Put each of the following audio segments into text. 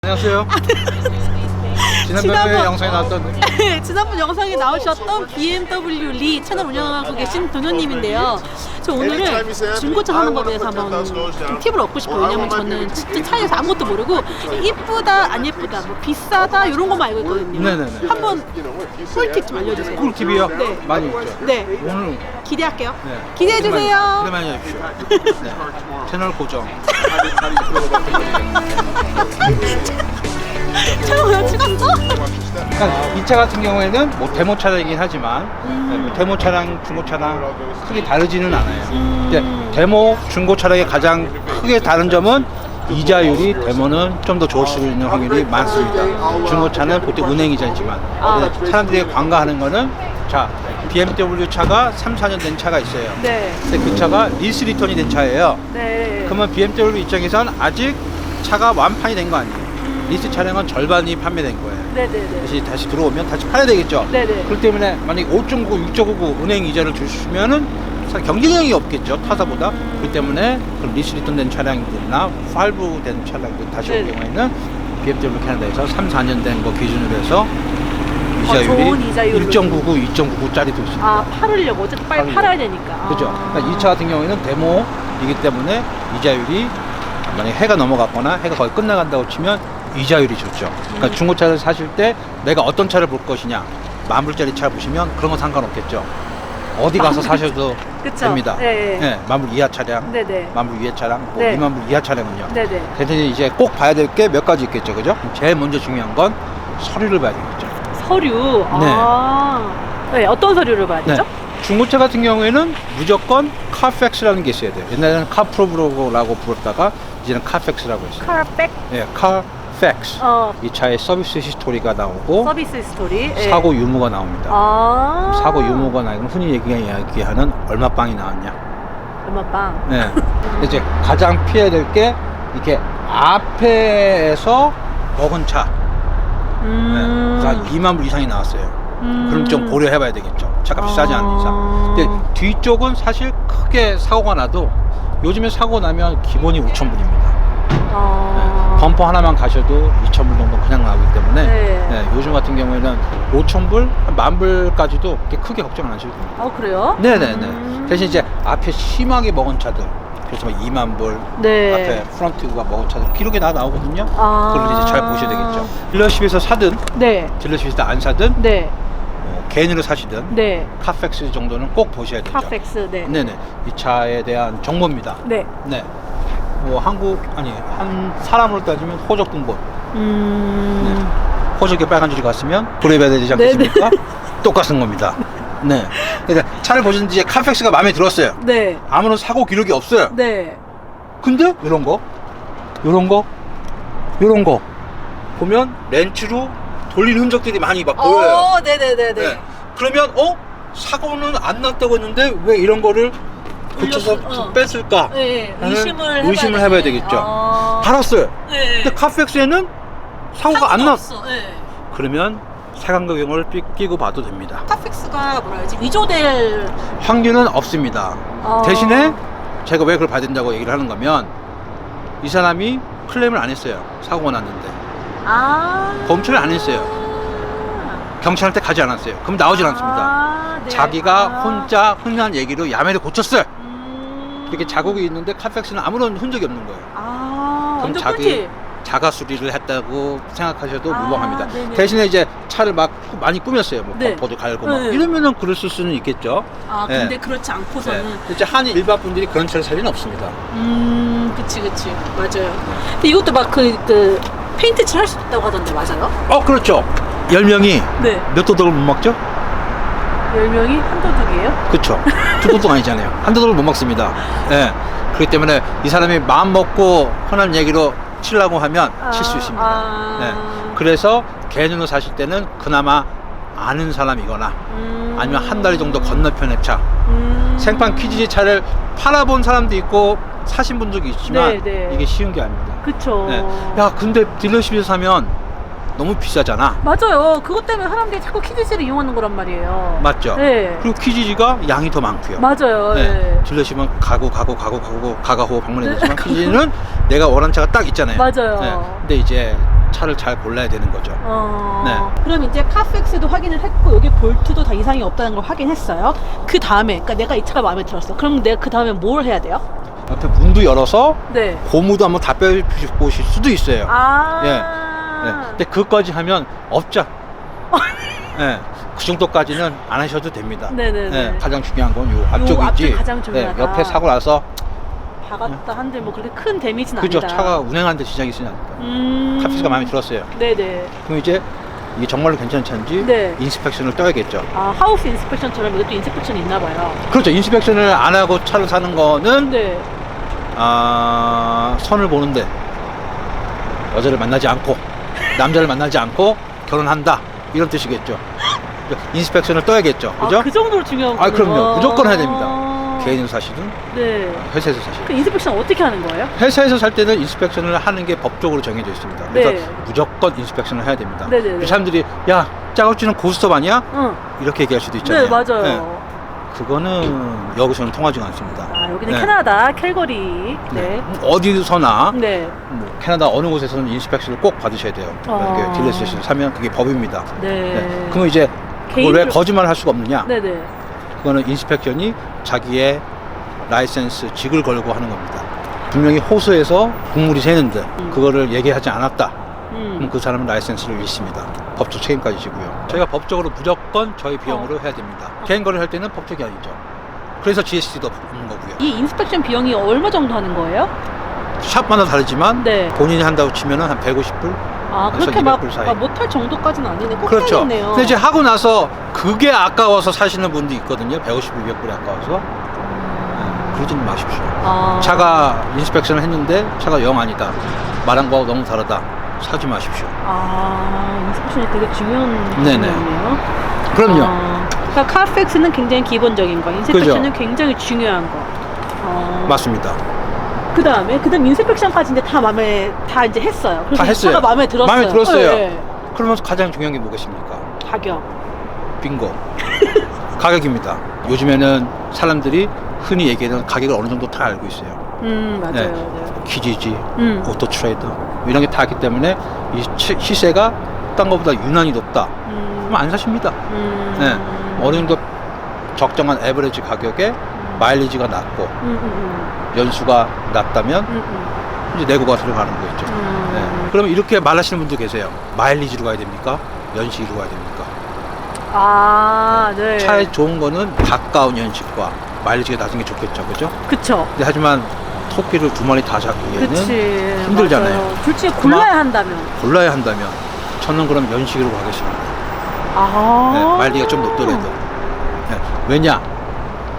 안녕하세요. 지난번에 영상에 나왔던 지난번 영상에 나오셨던 BMW 리 채널 운영하고 계신 도노님인데요. 저 오늘은 중고차 사는 법에 대해서 한번 좀 팁을 얻고 싶어요. 왜냐면 저는 진짜 차에 대해서 아무것도 모르고 이쁘다 안 예쁘다 뭐 비싸다 이런 것만 알고 있거든요. 네네네. 한번 꿀팁 좀 알려주세요. 꿀팁이요? 네. 많이 있죠. 네. 오늘 기대할게요. 네. 기대해주세요. 기대 많이 해주십시오. 네. 채널 고정. 촬영 찍었어? 그러니까 이 차 같은 경우에는 뭐 데모 차량이긴 하지만 네, 데모 차량, 중고 차량 크게 다르지는 않아요. 근데 데모, 중고 차량의 가장 크게 다른 점은 이자율이 데모는 좀 더 좋을 수 있는 확률이 많습니다. 중고차는 보통 은행 이자이지만 사람들이 관가하는 거는 자 BMW 차가 3, 4년 된 차가 있어요. 네. 근데 그 차가 리스 리턴이 된 차예요. 네. 그러면 BMW 입장에선 아직 차가 완판이 된 거 아니에요. 리스 차량은 절반이 판매된 거예요. 네네네. 다시 들어오면 다시 팔아야 되겠죠. 네네. 그렇기 때문에 만약에 5.9, 6.99 은행 이자를 주시면은 경쟁력이 없겠죠, 타사보다. 그렇기 때문에 그 리스 리턴된 차량들이나 할부된 차량들 다시 올 네네. 경우에는 BMW 캐나다에서 3, 4년 된 거 기준으로 해서 좋은 이자율로 1.99, 2.99짜리도 있습니다. 아, 팔으려고 어쨌든 빨리 팔아야 되니까. 그죠. 그러니까 이 차 같은 경우에는 데모이기 때문에 이자율이 만약에 해가 넘어갔거나 해가 거의 끝나간다고 치면 이자율이 좋죠. 그러니까 중고차를 사실 때 내가 어떤 차를 볼 것이냐, 10,000불짜리 차를 보시면 그런 건 상관없겠죠. 어디 가서 사셔도 그쵸. 됩니다. 네. 네, 10,000불 이하 차량, 네네. 10,000불 이하 차량, 뭐 네. 20,000불 이하 차량은요. 네네. 대신에 이제 꼭 봐야 될 게 몇 가지 있겠죠, 그죠? 제일 먼저 중요한 건 서류를 봐야 되겠죠. 서류. 아. 네, 어떤 서류를 봐야 되죠? 중고차 같은 경우에는 무조건 카팩스라는 게 있어야 돼요. 옛날에는 카프로브라고 불렀다가 이제는 카팩스라고 했어요. 카백. 네, 카팩스. 이 차의 서비스 히스토리가 나오고 서비스 스토리. 예. 사고 유무가 나옵니다. 아. 사고 유무가 나오면 흔히 얘기하는 얼마 빵이 나왔냐. 얼마빵. 네. 이제 가장 피해야 될 게 이렇게 앞에서 먹은 차. 네. 20,000불 이상이 나왔어요. 그럼 좀 고려해봐야 되겠죠. 차값이 싸지 않은 이상. 근데 뒤쪽은 사실 크게 사고가 나도 요즘에 사고 나면 기본이 5,000불입니다. 네. 범퍼 하나만 가셔도 2,000불 정도 그냥 나오기 때문에 네, 요즘 같은 경우에는 5,000불, 10,000불까지도 그렇게 크게 걱정 안 하셔도 됩니다. 그래요? 네네네. 대신 이제 앞에 심하게 먹은 차들, 그래서 뭐 20,000불, 네. 앞에 프론트가 먹은 차들 기록이 다 나오거든요. 아. 그걸 이제 잘 보셔야 되겠죠. 딜러십에서 사든, 네. 딜러십에서 안 사든, 네. 개인으로 사시든, 네. 카팩스 정도는 꼭 보셔야 되죠. 카팩스. 네. 네네. 이 차에 대한 정보입니다. 네. 네. 뭐 한 사람으로 따지면 호적 등본. 네. 호적에 빨간 줄이 갔으면 불회해야 되지 않겠습니까? 똑같은 겁니다. 네. 그래서 차를 보시는데 이제 카팩스가 마음에 들었어요. 네. 아무런 사고 기록이 없어요. 네. 근데 요런 거 보면 렌치로 돌리는 흔적들이 많이 막 보여요. 네네네네. 네. 그러면 사고는 안 났다고 했는데 왜 이런 거를 고쳐서 뺐을까? 네. 라는 의심을 해봐야 되겠죠. 달았어요. 네. 근데 카팩스에는 사고가 안 났어. 네. 그러면 색안경을 끼고 봐도 됩니다. 카팩스가 뭐라 해야지? 위조될 확률은 없습니다. 대신에 제가 왜 그걸 봐야 된다고 얘기를 하는 거면 이 사람이 클레임을 안 했어요. 사고가 났는데 검찰을 안 했어요. 경찰한테 가지 않았어요. 그럼 나오질 않습니다. 네. 자기가 혼자 흔한 얘기로 야매를 고쳤어요. 이렇게 자국이 있는데 카팩스는 아무런 흔적이 없는 거예요. 그럼 완전 자기 꿀팁. 자가 수리를 했다고 생각하셔도 무방합니다. 네네. 대신에 이제 차를 막 많이 꾸몄어요. 뭐 네. 범퍼도 갈고 막 네. 이러면은 그랬을 수는 있겠죠. 근데 네. 그렇지 않고서는. 이제 한 일반 분들이 그런 차를 살 리는 없습니다. 그치 맞아요. 근데 이것도 막 그 페인트 칠할 수 있다고 하던데 맞아요? 그렇죠. 10명이 네. 몇 도덕을 못 먹죠? 10명이 한 도둑이에요? 그렇죠. 두 도덕 아니잖아요. 한 도덕을 못 먹습니다. 네. 그렇기 때문에 이 사람이 마음 먹고 흔한 얘기로 치려고 하면 칠 수 있습니다. 네. 그래서 개인으로 사실 때는 그나마 아는 사람이거나 아니면 한 달 정도 건너편의 차, 생판 퀴즈 차를 팔아본 사람도 있고 사신 분도 있지만 네. 이게 쉬운 게 아닙니다. 그쵸. 네. 야 근데 딜러십에서 사면 너무 비싸잖아. 맞아요. 그것 때문에 사람들이 자꾸 키즈실을 이용하는 거란 말이에요. 맞죠? 네. 그리고 퀴즈지가 양이 더 많고요. 맞아요. 네. 딜러십은 가가호 방문해야 되지만 퀴즈는 내가 원하는 차가 딱 있잖아요. 맞아요. 네. 근데 이제 차를 잘 골라야 되는 거죠. 네. 그럼 이제 카펙스도 확인을 했고 여기 볼트도 다 이상이 없다는 걸 확인했어요. 그 다음에 그러니까 내가 이 차가 마음에 들었어. 그럼 내가 그 다음에 뭘 해야 돼요? 옆에 문도 열어서 네. 고무도 한번 다 빼보실 수도 있어요. 아. 예. 네. 근데 그것까지 하면 없죠. 네. 그 정도까지는 안 하셔도 됩니다. 네네네. 네. 가장 중요한 건 요 앞쪽이지. 앞쪽이 가장 중요하다. 네. 옆에 사고 나서 박았다 한들 뭐 그렇게 큰 데미지는 그죠. 아니다. 차가 운행하는데 지장이 있으니까. 카피스가 마음에 들었어요. 네네. 그럼 이제 이게 정말로 괜찮은지 네. 인스펙션을 떠야겠죠. 아 하우스 인스펙션처럼 이것도 인스펙션이 있나 봐요. 그렇죠. 인스펙션을 안 하고 차를 사는 거는 네. 선을 보는데 여자를 만나지 않고 남자를 만나지 않고 결혼한다 이런 뜻이겠죠. 인스펙션을 떠야겠죠. 그죠? 아, 그 정도로 중요한 거예요. 그럼요. 무조건 해야 됩니다. 개인에서 사시든 네. 회사에서 사시든. 그 인스펙션 어떻게 하는 거예요? 회사에서 살 때는 인스펙션을 하는 게 법적으로 정해져 있습니다. 그래서 네. 무조건 인스펙션을 해야 됩니다. 네네네. 사람들이 야 작업지는 고스톱 아니야? 응. 이렇게 얘기할 수도 있잖아요. 네 맞아요. 그거는 여기서는 통하지 않습니다. 아 여기는 네. 캐나다 캘거리. 네. 어디서나 네. 뭐 캐나다 어느 곳에서는 인스펙션을 꼭 받으셔야 돼요. 이렇게 딜러스테이션을 사면 그게 법입니다. 네. 그러면 이제 그걸 왜 개인적으로- 거짓말을 할 수가 없느냐? 네네. 그거는 인스펙션이 자기의 라이센스 직을 걸고 하는 겁니다. 분명히 호수에서 국물이 새는데 그거를 얘기하지 않았다. 그럼 그 사람은 라이센스를 잃습니다. 법적 책임까지 지고요. 저희가 법적으로 무조건 저희 비용으로 해야 됩니다. 개인 거래할 때는 법적이 아니죠. 그래서 GST도 없는 거고요. 이 인스펙션 비용이 얼마 정도 하는 거예요? 샵마다 다르지만 네. 본인이 한다고 치면은 한 150불? 아 그래서 그렇게 막 200불 사이. 못할 정도까지는 아니네. 꼭 그렇죠. 해야겠네요. 근데 이제 하고 나서 그게 아까워서 사시는 분도 있거든요. 150불, 200불이 아까워서. 그러지는 마십시오. 차가 인스펙션을 했는데 차가 영 아니다. 말한 거하고 너무 다르다. 사지 마십시오. 인스펙션이 되게 중요한 네네. 부분이네요. 그럼요. 그러니까 카펙스는 굉장히 기본적인 거, 인스펙션은 굉장히 중요한 거. 맞습니다. 그 다음 인스펙션까지 이제 다 마음에 다 이제 했어요. 그래서 다 했어요. 차가 마음에 들었어요. 마음에 들었어요. 네. 그러면 가장 중요한 게 뭐겠습니까? 가격. 빙고. 가격입니다. 요즘에는 사람들이 흔히 얘기하는 가격을 어느 정도 다 알고 있어요. 맞아요. 네. 네. 키지지, 오토 트레이더 이런 게 다 있기 때문에 이 시세가 딴 것보다 유난히 높다. 그럼 안 사십니다. 네. 어느 정도 적정한 에버리지 가격에 마일리지가 낮고 연수가 낮다면 이제 내고가 들어가는 거겠죠. 네. 그러면 이렇게 말하시는 분도 계세요. 마일리지로 가야 됩니까? 연식으로 가야 됩니까? 네. 차에 좋은 거는 가까운 연식과 마일리지가 낮은 게 좋겠죠, 그죠? 그쵸. 근데 하지만 토끼를 2마리 다 잡기에는 그치. 힘들잖아요. 맞아요. 둘 중에 골라야 한다면. 골라야 한다면 저는 그럼 연식으로 가겠습니다. 네, 마일리지가 좀 높더라도. 네. 왜냐?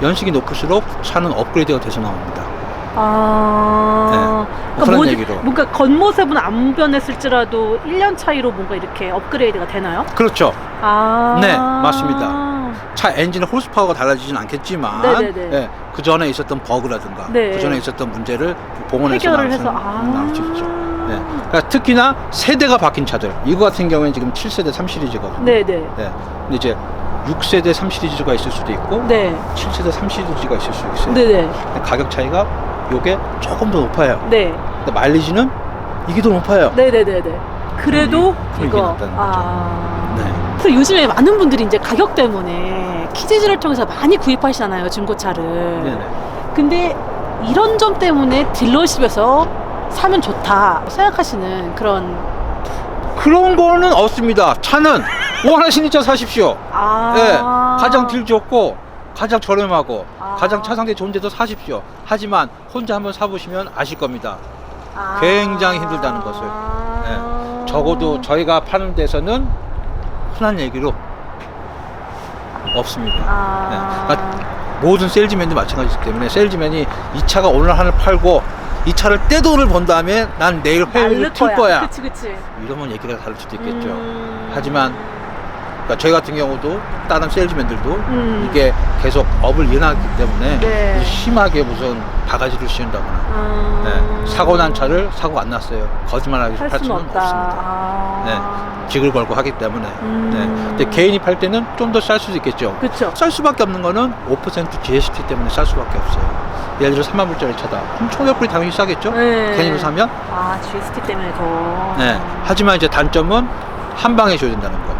연식이 높을수록 차는 업그레이드가 돼서 나옵니다. 그러니까 그런 얘기로. 뭔가 겉모습은 안 변했을지라도 1년 차이로 뭔가 이렇게 업그레이드가 되나요? 그렇죠. 네, 맞습니다. 차 엔진의 호스파워가 달라지진 않겠지만 네네네. 그 전에 있었던 버그라든가 네. 그 전에 있었던 문제를 복원해서 해결을 해서 나올 수 있죠. 네. 그러니까 특히나 세대가 바뀐 차들 이거 같은 경우에는 지금 7세대 3시리즈거든요. 네네. 네. 근데 이제 6세대 3시리즈가 있을 수도 있고 네. 7세대 3시리즈가 있을 수 있어요. 네네. 근데 가격 차이가 요게 조금 더 높아요. 네. 근데 마일리지는 이게 더 높아요. 네네네네. 그래도 이게 이거. 낫다는 거죠. 네. 그래서 요즘에 많은 분들이 이제 가격 때문에 키즈즈를 통해서 많이 구입하시잖아요, 중고차를. 네네. 근데 이런 점 때문에 딜러십에서 사면 좋다 생각하시는 그런 거는 없습니다. 차는 원하시는 차 사십시오. 네, 가장 딜 좋고 가장 저렴하고 가장 차 상태 좋은 데도 사십시오. 하지만 혼자 한번 사보시면 아실 겁니다. 굉장히 힘들다는 것을. 네, 적어도 저희가 파는 데서는 흔한 얘기로 없습니다. 네, 그러니까 모든 세일즈맨도 마찬가지이기 때문에 세일즈맨이 이 차가 오늘 하늘 팔고 이 차를 떼돈을 번 다음에 난 내일 회유를 틀 거야. 그치. 이러면 얘기가 다를 수도 있겠죠. 하지만 그러니까 저희 같은 경우도 다른 세일즈맨들도 이게 계속 업을 이어나기 때문에 네. 심하게 무슨 바가지를 씌운다거나 네. 사고 난 차를 사고가 안 났어요. 거짓말하기 할 할 수는 수는 없다. 없습니다. 네. 직을 걸고 하기 때문에. 네. 근데 개인이 팔 때는 좀 더 쌀 수도 있겠죠. 그쵸. 쌀 수밖에 없는 거는 5% GST 때문에 쌀 수밖에 없어요. 예를 들어 3만 불짜리 차다. 그럼 1,500불이 당연히 싸겠죠? 네. 개인으로 사면? 아, GST 때문에 더. 네. 하지만 이제 단점은 한 방에 줘야 된다는 거.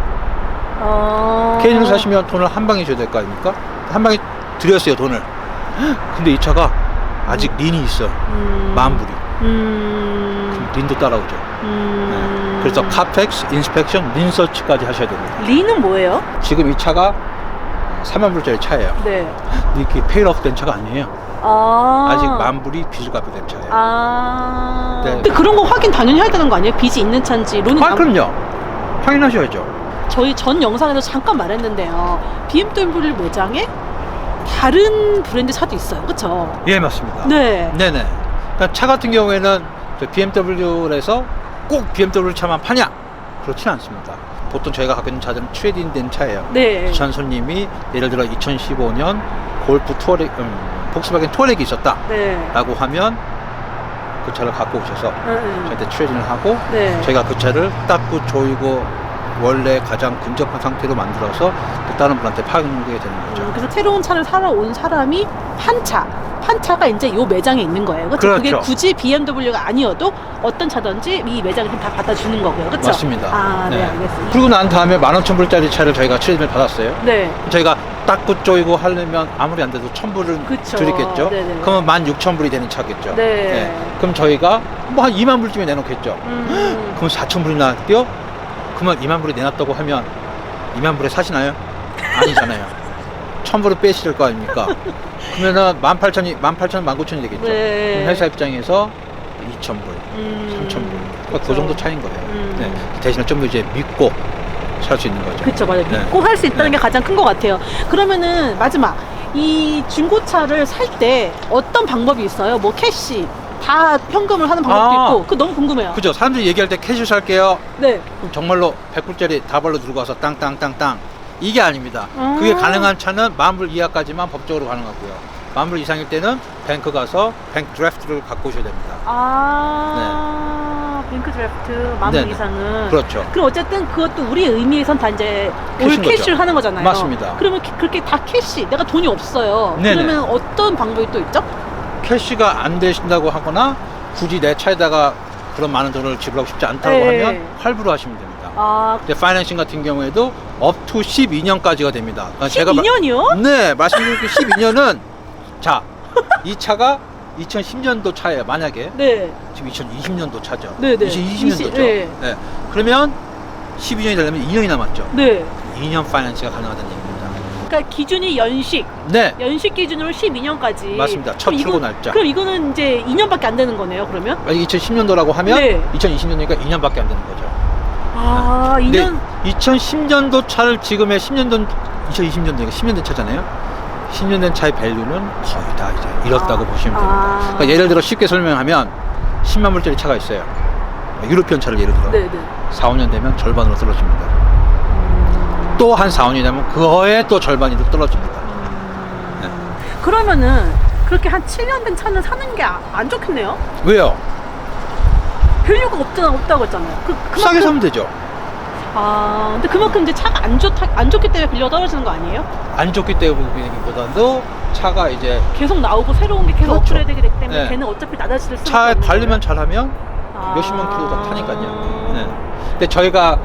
개인으로 사시면 돈을 한 방에 줘야 될 거 아닙니까? 한 방에 드렸어요, 돈을. 근데 이 차가 아직 린이 있어. 10,000불이. 그럼 린도 따라오죠. 네. 그래서 카펙스, 인스펙션, 린 서치까지 하셔야 됩니다. 린은 뭐예요? 지금 이 차가 3만 불짜리 차예요. 네. 이렇게 페이러프 된 차가 아니에요. 아직 10,000불이 빚을 갚게 된 차예요. 네. 근데 그런 거 확인 당연히 해야 되는 거 아니에요? 빚이 있는 차인지. 론은 그럼요. 확인하셔야죠. 저희 전 영상에서 잠깐 말했는데요. BMW 매장에 다른 브랜드 차도 있어요. 그쵸? 예, 맞습니다. 네. 네네. 그러니까 차 같은 경우에는 BMW에서 꼭 BMW 차만 파냐? 그렇진 않습니다. 보통 저희가 갖고 있는 차들은 트레이딩된 차예요. 네. 전 손님이 예를 들어 2015년 골프 투어렉, 폭스바겐 투어렉이 있었다. 네. 라고 하면 그 차를 갖고 오셔서 저한테 트레이딩을 하고 네. 저희가 그 차를 닦고 조이고 원래 가장 근접한 상태로 만들어서 또 다른 분한테 파는 게 되는 거죠. 그래서 새로운 차를 사러 온 사람이 한 차가 이제 요 매장에 있는 거예요. 그렇죠? 그렇죠. 그게 굳이 BMW가 아니어도 어떤 차든지 이 매장에 다 받아주는 거고요. 그렇죠? 맞습니다. 아, 네, 알겠습니다. 그리고 난 다음에 15,000불짜리 차를 저희가 트레이딩을 받았어요. 네. 저희가 닦고 쪼이고 하려면 아무리 안 돼도 1,000불은 그쵸. 드리겠죠. 네네. 그러면 16,000불이 되는 차겠죠. 네. 그럼 저희가 뭐 한 2만 불쯤에 내놓겠죠. 그럼 4,000불이나 뛰어? 그러면 2만 불이 내놨다고 하면 2만 불에 사시나요? 아니잖아요. 1,000불을 빼셔야 될 거 아닙니까? 그러면은 18,000이 19,000이 되겠죠. 네. 그럼 회사 입장에서 2,000불, 3,000불. 그러니까 그 정도 차이인 거예요. 네. 대신에 좀 더 이제 믿고 살 수 있는 거죠. 그쵸, 맞아요. 네. 믿고 살 수 있다는 네. 게 가장 큰 것 같아요. 그러면은 마지막 이 중고차를 살 때 어떤 방법이 있어요? 뭐 캐시 다 현금을 하는 방법도 있고, 그거 너무 궁금해요. 그죠? 사람들이 얘기할 때 캐시 살게요. 네. 그럼 정말로 100불짜리 다발로 들고 와서 땅땅땅땅 이게 아닙니다. 그게 가능한 차는 10,000불 이하까지만 법적으로 가능하고요. 10,000불 이상일 때는 뱅크 가서 뱅크 드래프트를 갖고 오셔야 됩니다. 뱅크 드래프트 10,000불 네네. 이상은. 그렇죠. 그럼 어쨌든 그것도 우리 의미에선 다 이제 올 캐시인 캐시를 거죠. 하는 거잖아요. 맞습니다. 그러면 그렇게 다 캐시, 내가 돈이 없어요. 네네. 그러면 어떤 방법이 또 있죠? 캐시가 안 되신다고 하거나 굳이 내 차에다가 그런 많은 돈을 지불하고 싶지 않다고 네. 하면 할부로 하시면 됩니다. 아, 이제 파이낸싱 같은 경우에도 up to 12년까지가 됩니다. 그러니까 12년이요? 네, 말씀드린 그 12년은 자, 이 차가 2010년도 차예요. 만약에 네. 지금 2020년도 차죠. 네, 네. 2020년도죠. 네. 네. 그러면 12년이 되려면 2년이 남았죠. 네. 2년 파이낸스가 가능하다는 얘기입니다. 그러니까 기준이 연식 네, 기준으로 12년까지. 맞습니다. 첫 출고 날짜. 그럼 이거는 이제 2년밖에 안 되는 거네요, 그러면? 2010년도라고 하면 네. 2020년이니까 2년밖에 안 되는 거죠. 아, 근데 2년. 2010년도 차를 지금의 10년도 2020년도니까 10년 된 차잖아요. 10년 된 차의 밸류는 거의 다 이제 잃었다고 보시면 됩니다. 그러니까 예를 들어 쉽게 설명하면 10만 불짜리 차가 있어요. 유로피언 차를 예를 들어 네네. 4, 5년 되면 절반으로 떨어집니다. 또 한 4, 5년이 되면 그거에 또 절반이 떨어집니다. 네. 그러면은 그렇게 한 7년 된 차는 사는 게 안 좋겠네요? 왜요? 밸류가 없다고 했잖아요. 싸게 사면 되죠. 근데 그만큼 이제 차가 안 좋기 때문에 밸류가 떨어지는 거 아니에요? 안 좋기 때문이기보다도 차가 이제 계속 나오고 새로운 게 계속 그렇죠. 업그레이드 되기 때문에 네. 걔는 어차피 나다시를 쓰는 차 관리만 잘하면 몇십만 킬로 다 아. 타니까요. 네. 근데 저희가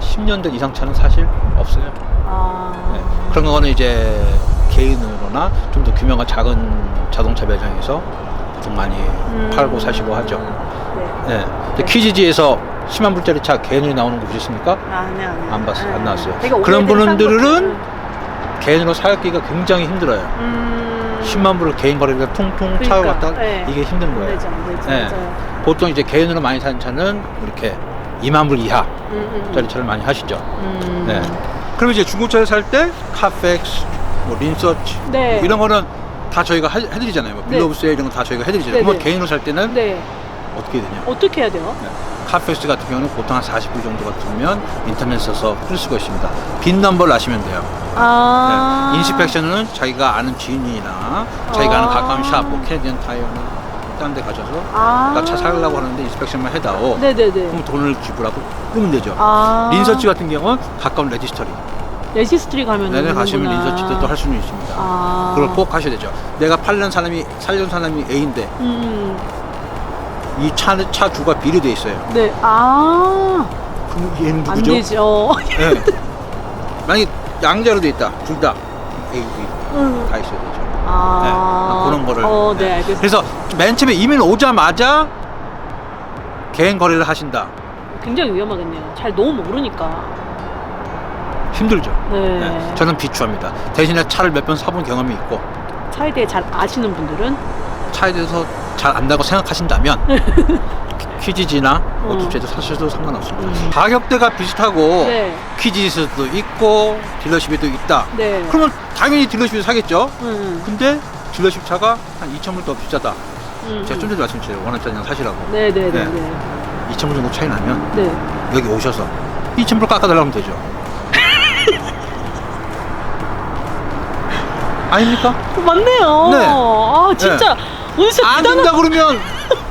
10년 된 이상 차는 사실 없어요. 네. 그런 거는 이제 개인으로나 좀 더 규모가 작은 자동차 매장에서 보통 많이 팔고 사시고 하죠. 네. 네. 근데 퀴즈지에서 10만 불짜리 차 개인으로 나오는 거 보셨습니까? 네. 안 봤어요. 안 나왔어요. 되게 그런 오래된 분들은 개인으로 사기가 굉장히 힘들어요. 10만 불을 개인 거래를 통통 차고 갔다 네. 이게 힘든 거예요. 네. 맞아요. 보통 이제 개인으로 많이 사는 차는 이렇게 2만 불 이하짜리 차를 많이 하시죠. 네. 그럼 이제 중고차를 살 때 카펙스, 뭐 린서치 네. 뭐 이런 거는 다 저희가 해드리잖아요. 뭐 빌 오브 세일 이런 거 다 저희가 해드리잖아요. 네, 그러면 네. 개인으로 살 때는 네. 어떻게 되냐? 어떻게 해야 돼요? 네. 카페스 같은 경우는 보통 한 40불 정도가 들면 인터넷에서 쓸 수가 있습니다. 빈 넘버를 아시면 돼요. 네. 인스펙션은 자기가 아는 지인이나 자기가 아는 가까운 샵, 뭐 캐디언 타이어나 딴 데 가셔서 나 차 사려고 하는데 인스펙션만 해다오. 네네네. 그럼 돈을 지불하고 끄면 되죠. 린서치 같은 경우는 가까운 레지스터리. 레지스트리 가면 내내 가시면 린서치도 또 할 수는 있습니다. 그걸 꼭 하셔야 되죠. 내가 살려는 사람이 A인데 이 차 주가 B로 돼 있어요. 네. 그럼 얘는 누구죠? 안 되죠. 네. 만약에 양자로 돼 있다. 둘 다 A, B 다 있어야 되죠. 네. 그런 거를. 네, 알겠습니다. 그래서 맨 처음에 이민 오자마자 개인 거래를 하신다. 굉장히 위험하겠네요. 잘 너무 모르니까. 힘들죠. 네. 저는 비추합니다. 대신에 차를 몇 번 사본 경험이 있고 차에 대해 잘 아시는 분들은 차에 대해서 잘 안다고 생각하신다면 퀴지지나 오토제도 사셔도 상관없습니다. 가격대가 비슷하고 네. 퀴지에서도 있고 딜러십에도 있다. 네. 그러면 당연히 딜러십에서 사겠죠. 근데 딜러십 차가 한 2,000불 더 비싸다. 제가 좀 전에 말씀드렸어요. 원하짜리 사시라고. 네네네. 네. 2,000불 정도 차이 나면 네. 여기 오셔서 2,000불 깎아달라고 하면 되죠. 아닙니까? 맞네요. 네. 진짜 오늘 진짜 안 된다 그러면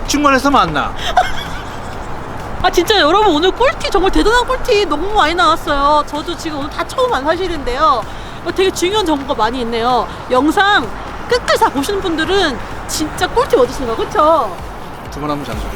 중간에서 만나. 진짜 여러분 오늘 꿀팁 정말 대단한 꿀팁 너무 많이 나왔어요. 저도 지금 오늘 다 처음 한 사실인데요. 되게 중요한 정보가 많이 있네요. 영상 끝까지 다 보시는 분들은 진짜 꿀팁 얻으시는 거 그렇죠? 두 번 하면 잔소리.